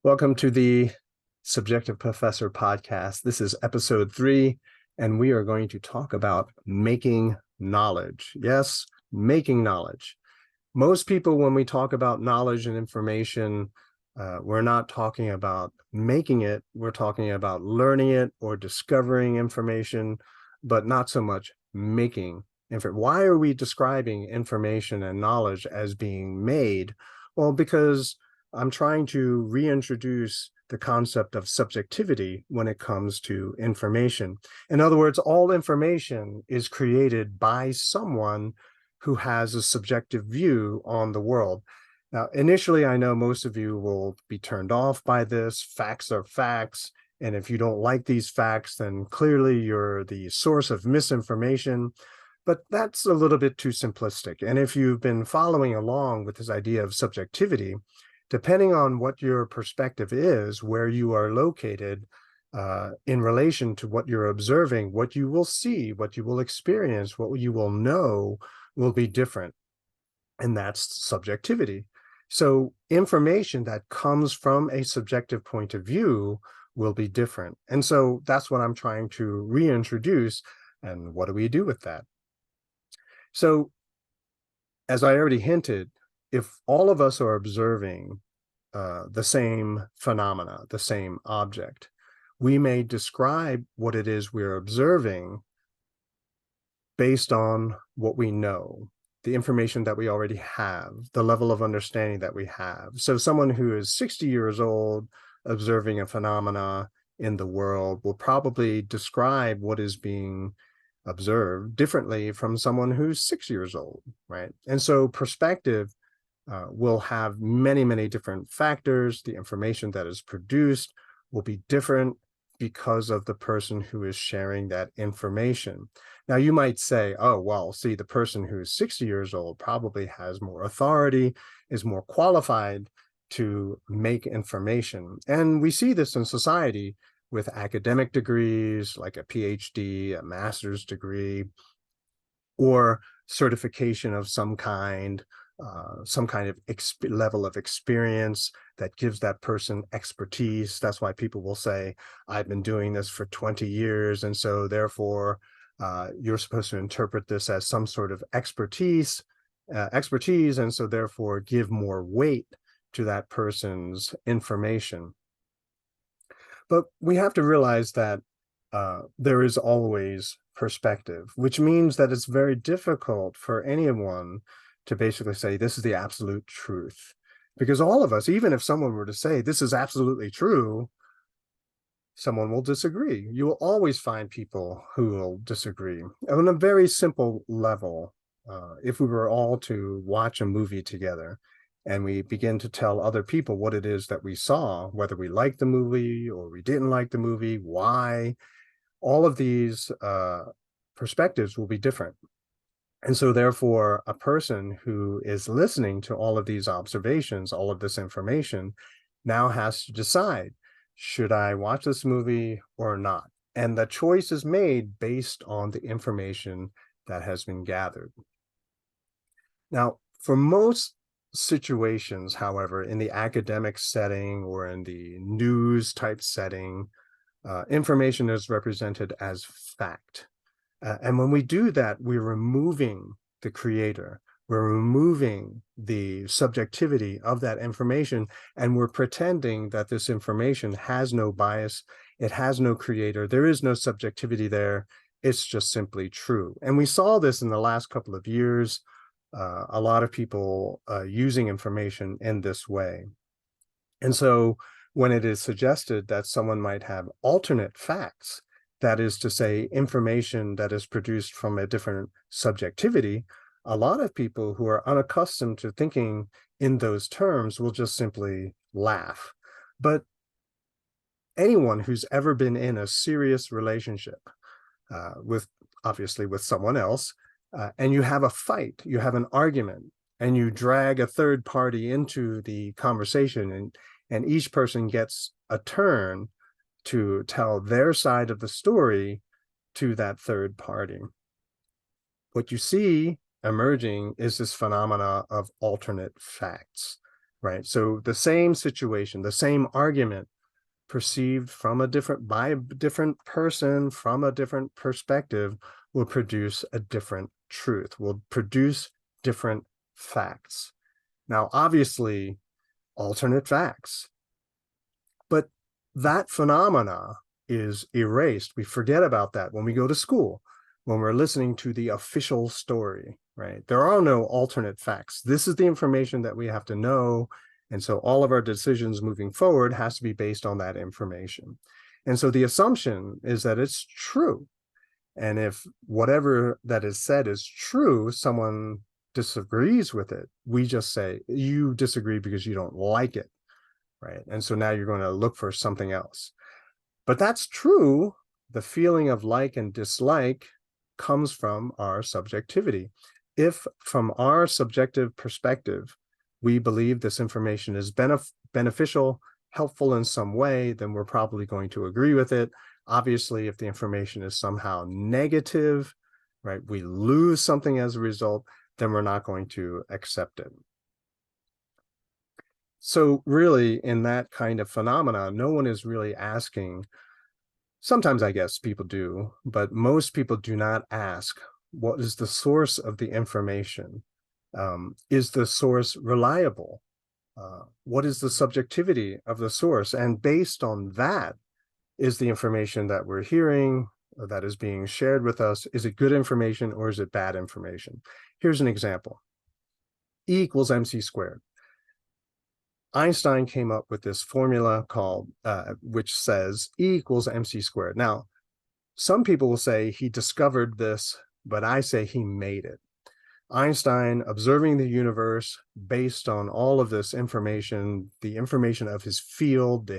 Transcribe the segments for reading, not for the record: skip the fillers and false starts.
Welcome to the Subjective Professor podcast. This is episode 3, and we are going to talk about making knowledge. Yes, making knowledge. Most people, when we talk about knowledge and information, we're not talking about making it. We're talking about learning it or discovering information, but not so much making. Why are we describing information and knowledge as being made? Well, because I'm trying to reintroduce the concept of subjectivity when it comes to information. In other words, all information is created by someone who has a subjective view on the world. Now, initially, I know most of you will be turned off by this. Facts are facts. And if you don't like these facts, then clearly you're the source of misinformation. But that's a little bit too simplistic. And if you've been following along with this idea of subjectivity, depending on what your perspective is, where you are located in relation to what you're observing, what you will see, what you will experience, what you will know will be different. And that's subjectivity. So information that comes from a subjective point of view will be different. And so that's what I'm trying to reintroduce. And what do we do with that? So, as I already hinted, if all of us are observing the same phenomena, the same object, we may describe what it is we're observing based on what we know, the information that we already have, the level of understanding that we have. So someone who is 60 years old observing a phenomena in the world will probably describe what is being observed differently from someone who's 6 years old, right? And so perspective will have many, many different factors. The information that is produced will be different because of the person who is sharing that information. Now, you might say, oh, well, see, the person who's 60 years old probably has more authority, is more qualified to make information. And we see this in society with academic degrees, like a PhD, a master's degree, or certification of some kind of level of experience that gives that person expertise. That's why people will say, I've been doing this for 20 years. And so therefore, you're supposed to interpret this as some sort of expertise. And so therefore give more weight to that person's information. But we have to realize that there is always perspective, which means that it's very difficult for anyone to basically say this is the absolute truth. Because all of us, even if someone were to say this is absolutely true, someone will disagree. You will always find people who will disagree. On a very simple level, if we were all to watch a movie together and we begin to tell other people what it is that we saw, whether we liked the movie or we didn't like the movie, why, all of these perspectives will be different. And so therefore, a person who is listening to all of these observations, all of this information, now has to decide, should I watch this movie or not? And the choice is made based on the information that has been gathered. Now, for most situations, however, in the academic setting or in the news type setting, information is represented as fact. And when we do that, we're removing the creator. We're removing the subjectivity of that information, and we're pretending that this information has no bias. It has no creator. There is no subjectivity there. It's just simply true. And we saw this in the last couple of years. A lot of people using information in this way. And so when it is suggested that someone might have alternate facts, that is to say, information that is produced from a different subjectivity, a lot of people who are unaccustomed to thinking in those terms will just simply laugh. But anyone who's ever been in a serious relationship with, obviously, with someone else, and you have a fight, you have an argument, and you drag a third party into the conversation, and each person gets a turn to tell their side of the story to that third party. What you see emerging is this phenomena of alternate facts. right? So the same situation, the same argument perceived by a different person from a different perspective will produce a different truth, will produce different facts. Now, obviously, alternate facts, but that phenomena is erased. We forget about that when we go to school, when we're listening to the official story, right? There are no alternate facts. This is the information that we have to know. And so all of our decisions moving forward has to be based on that information. And so the assumption is that it's true. And if whatever that is said is true, someone disagrees with it, we just say, you disagree because you don't like it, right? And so now you're going to look for something else. But that's true. The feeling of like and dislike comes from our subjectivity. If from our subjective perspective, we believe this information is beneficial, helpful in some way, then we're probably going to agree with it. Obviously, if the information is somehow negative, right, we lose something as a result, then we're not going to accept it. So really, in that kind of phenomena, no one is really asking. Sometimes I guess people do, but most people do not ask, what is the source of the information? Is the source reliable? What is the subjectivity of the source? And based on that, is the information that we're hearing or that is being shared with us, is it good information or is it bad information? Here's an example. E equals mc squared. Einstein came up with this formula called, which says E equals mc squared. Now, some people will say he discovered this, but I say he made it. Einstein, observing the universe based on all of this information, the information of his field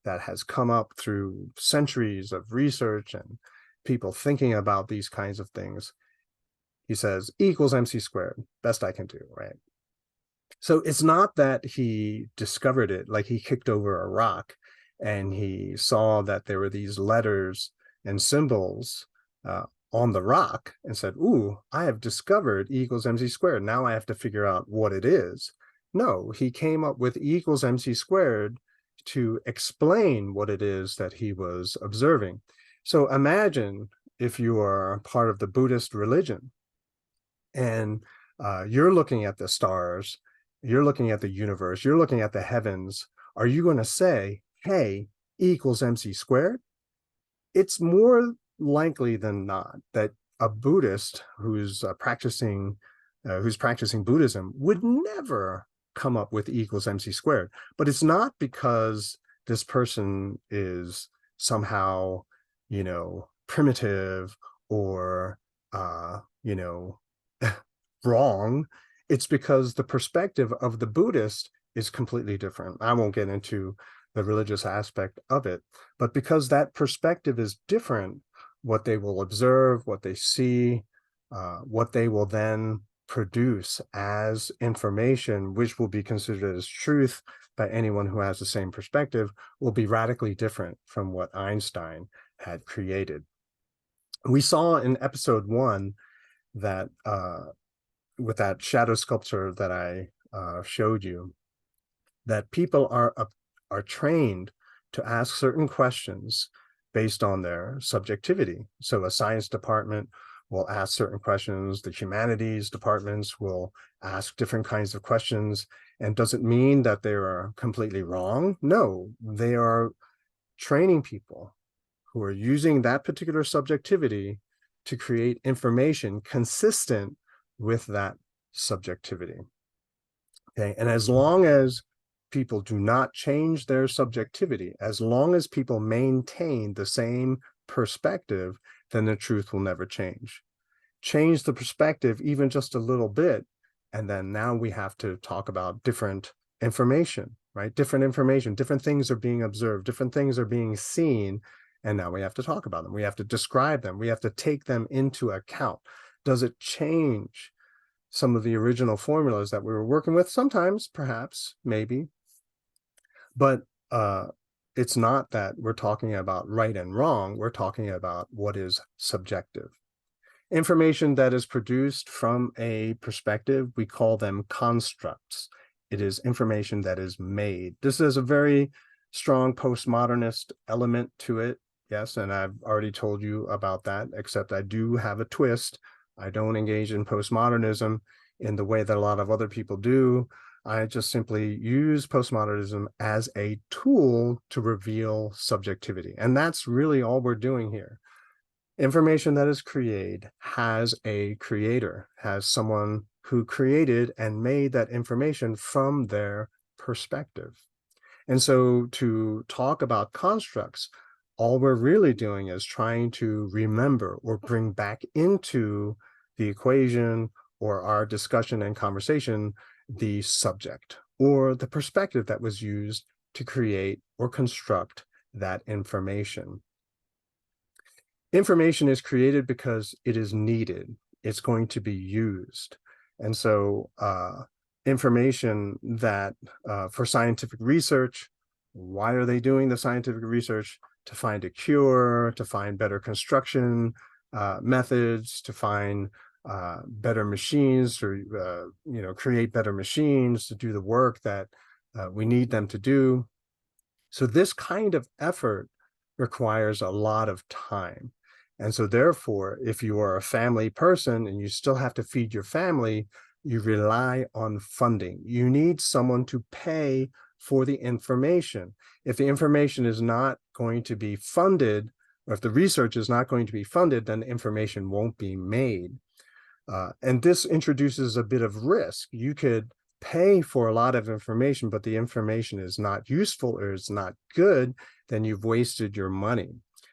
that has come up through centuries of research and people thinking about these kinds of things, he says E equals mc squared, best I can do, right? So it's not that he discovered it, like he kicked over a rock and he saw that there were these letters and symbols on the rock and said, ooh, I have discovered E equals mc squared. Now I have to figure out what it is. No, he came up with E equals mc squared to explain what it is that he was observing. So imagine if you are part of the Buddhist religion and you're looking at the stars, you're looking at the universe, you're looking at the heavens. Are you going to say, hey, E equals mc squared? It's more likely than not that a Buddhist who's practicing Buddhism would never come up with E equals mc squared. But it's not because this person is somehow, primitive or, wrong. It's because the perspective of the Buddhist is completely different. I won't get into the religious aspect of it, but because that perspective is different, what they will observe, what they see, what they will then produce as information, which will be considered as truth by anyone who has the same perspective, will be radically different from what Einstein had created. We saw in episode 1 that with that shadow sculpture that I showed you, that people are trained to ask certain questions based on their subjectivity. So a science department will ask certain questions, the humanities departments will ask different kinds of questions. And does it mean that they are completely wrong? No, they are training people who are using that particular subjectivity to create information consistent with that subjectivity. Okay, and as long as people do not change their subjectivity, as long as people maintain the same perspective, then the truth will never change. Change the perspective even just a little bit, and then now we have to talk about different information, right? Different information, different things are being observed, different things are being seen, and now we have to talk about them. We have to describe them. We have to take them into account. Does it change some of the original formulas that we were working with? Sometimes, perhaps, maybe. But it's not that we're talking about right and wrong. We're talking about what is subjective. Information that is produced from a perspective, we call them constructs. It is information that is made. This is a very strong postmodernist element to it. Yes, and I've already told you about that, except I do have a twist. I don't engage in postmodernism in the way that a lot of other people do. I just simply use postmodernism as a tool to reveal subjectivity. And that's really all we're doing here. Information that is created has a creator, has someone who created and made that information from their perspective. And so to talk about constructs, all we're really doing is trying to remember or bring back into the equation or our discussion and conversation the subject or the perspective that was used to create or construct that information. Information is created because it is needed. It's going to be used. And so information that for scientific research, why are they doing the scientific research? To find a cure, to find better construction methods, to find better machines, or create better machines to do the work that we need them to do. So this kind of effort requires a lot of time. And so therefore, if you are a family person and you still have to feed your family, you rely on funding. You need someone to pay for the information. If the information is not going to be funded, or if the research is not going to be funded, then the information won't be made. And this introduces a bit of risk. You could pay for a lot of information, but the information is not useful or is not good, then you've wasted your money.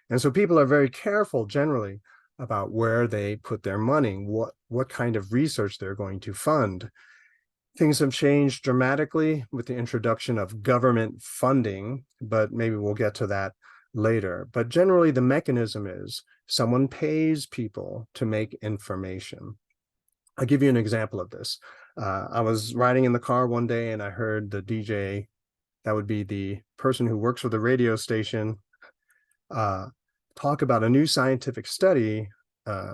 And so people are very careful generally about where they put their money, what kind of research they're going to fund. Things have changed dramatically with the introduction of government funding, but maybe we'll get to that later. But generally the mechanism is someone pays people to make information. I'll give you an example of this. I was riding in the car one day and I heard the DJ, that would be the person who works for the radio station, talk about a new scientific study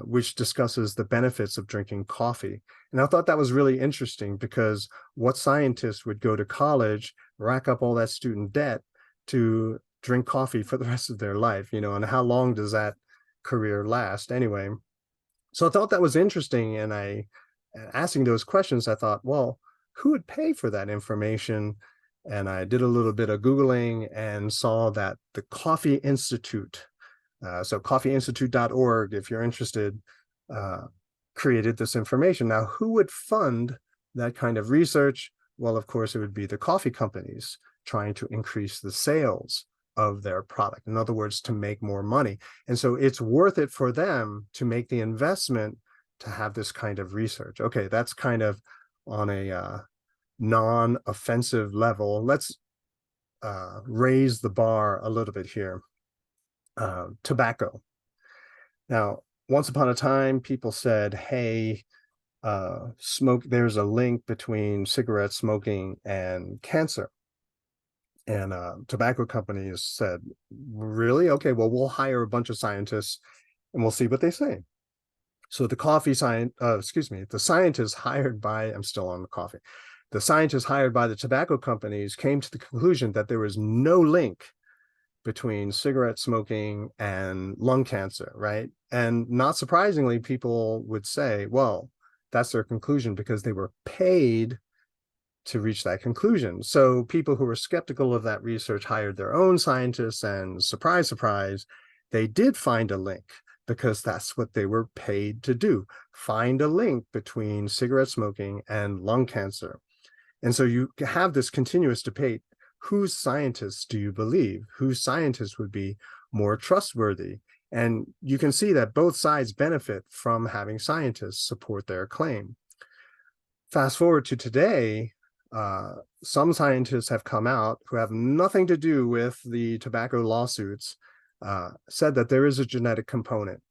which discusses the benefits of drinking coffee. And I thought that was really interesting because what scientist would go to college, rack up all that student debt to drink coffee for the rest of their life, and how long does that career last anyway? So I thought that was interesting. And asking those questions, I thought, well, who would pay for that information? And I did a little bit of Googling and saw that the Coffee Institute, so coffeeinstitute.org, if you're interested, created this information. Now, who would fund that kind of research? Well, of course, it would be the coffee companies trying to increase the sales of their product. In other words, to make more money. And so it's worth it for them to make the investment to have this kind of research. Okay, that's kind of on a non-offensive level. Let's raise the bar a little bit here. Tobacco. Now, once upon a time, people said, hey, there's a link between cigarette smoking and cancer. And tobacco companies said, really? Okay, well, we'll hire a bunch of scientists and we'll see what they say. So the scientists hired by, I'm still on the coffee. The scientists hired by the tobacco companies came to the conclusion that there was no link between cigarette smoking and lung cancer, right? And not surprisingly, people would say, well, that's their conclusion because they were paid to reach that conclusion. So people who were skeptical of that research hired their own scientists, and surprise, surprise, they did find a link because that's what they were paid to do, find a link between cigarette smoking and lung cancer. And so you have this continuous debate. Whose scientists do you believe? Whose scientists would be more trustworthy? And you can see that both sides benefit from having scientists support their claim. Fast forward to today, some scientists have come out who have nothing to do with the tobacco lawsuits, said that there is a genetic component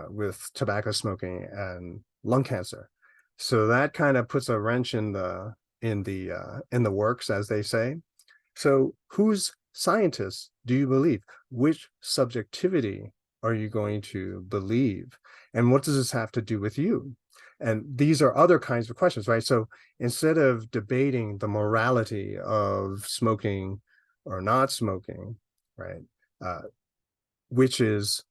with tobacco smoking and lung cancer. So that kind of puts a wrench in the works, as they say. So whose scientists do you believe? Which subjectivity are you going to believe? And what does this have to do with you? And these are other kinds of questions, right? So instead of debating the morality of smoking or not smoking, right, which is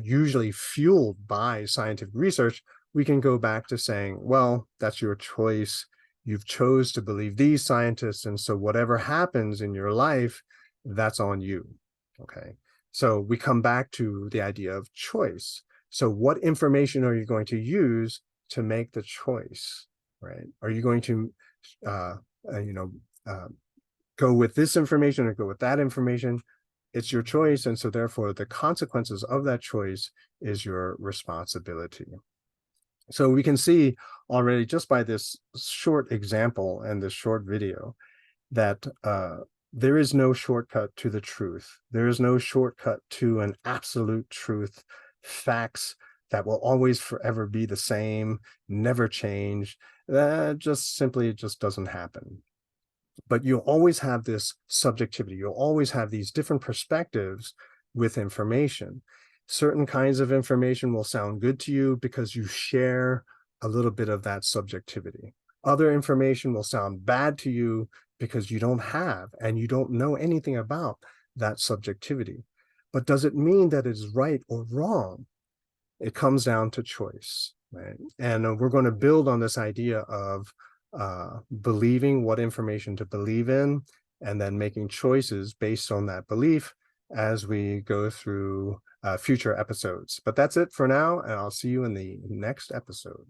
usually fueled by scientific research, we can go back to saying, well, that's your choice. You've chose to believe these scientists, and so whatever happens in your life, that's on you, okay? So we come back to the idea of choice. So what information are you going to use to make the choice, right? Are you going to, you know, go with this information or go with that information? It's your choice, and so therefore the consequences of that choice is your responsibility. So we can see already just by this short example and this short video that there is no shortcut to the truth. There is no shortcut to an absolute truth, facts that will always forever be the same, never change. That just simply just doesn't happen. But you'll always have this subjectivity. You'll always have these different perspectives with information. Certain kinds of information will sound good to you because you share a little bit of that subjectivity. Other information will sound bad to you because you don't have and you don't know anything about that subjectivity. But does it mean that it's right or wrong? It comes down to choice, right? And we're going to build on this idea of believing what information to believe in, and then making choices based on that belief as we go through future episodes. But that's it for now, and I'll see you in the next episode.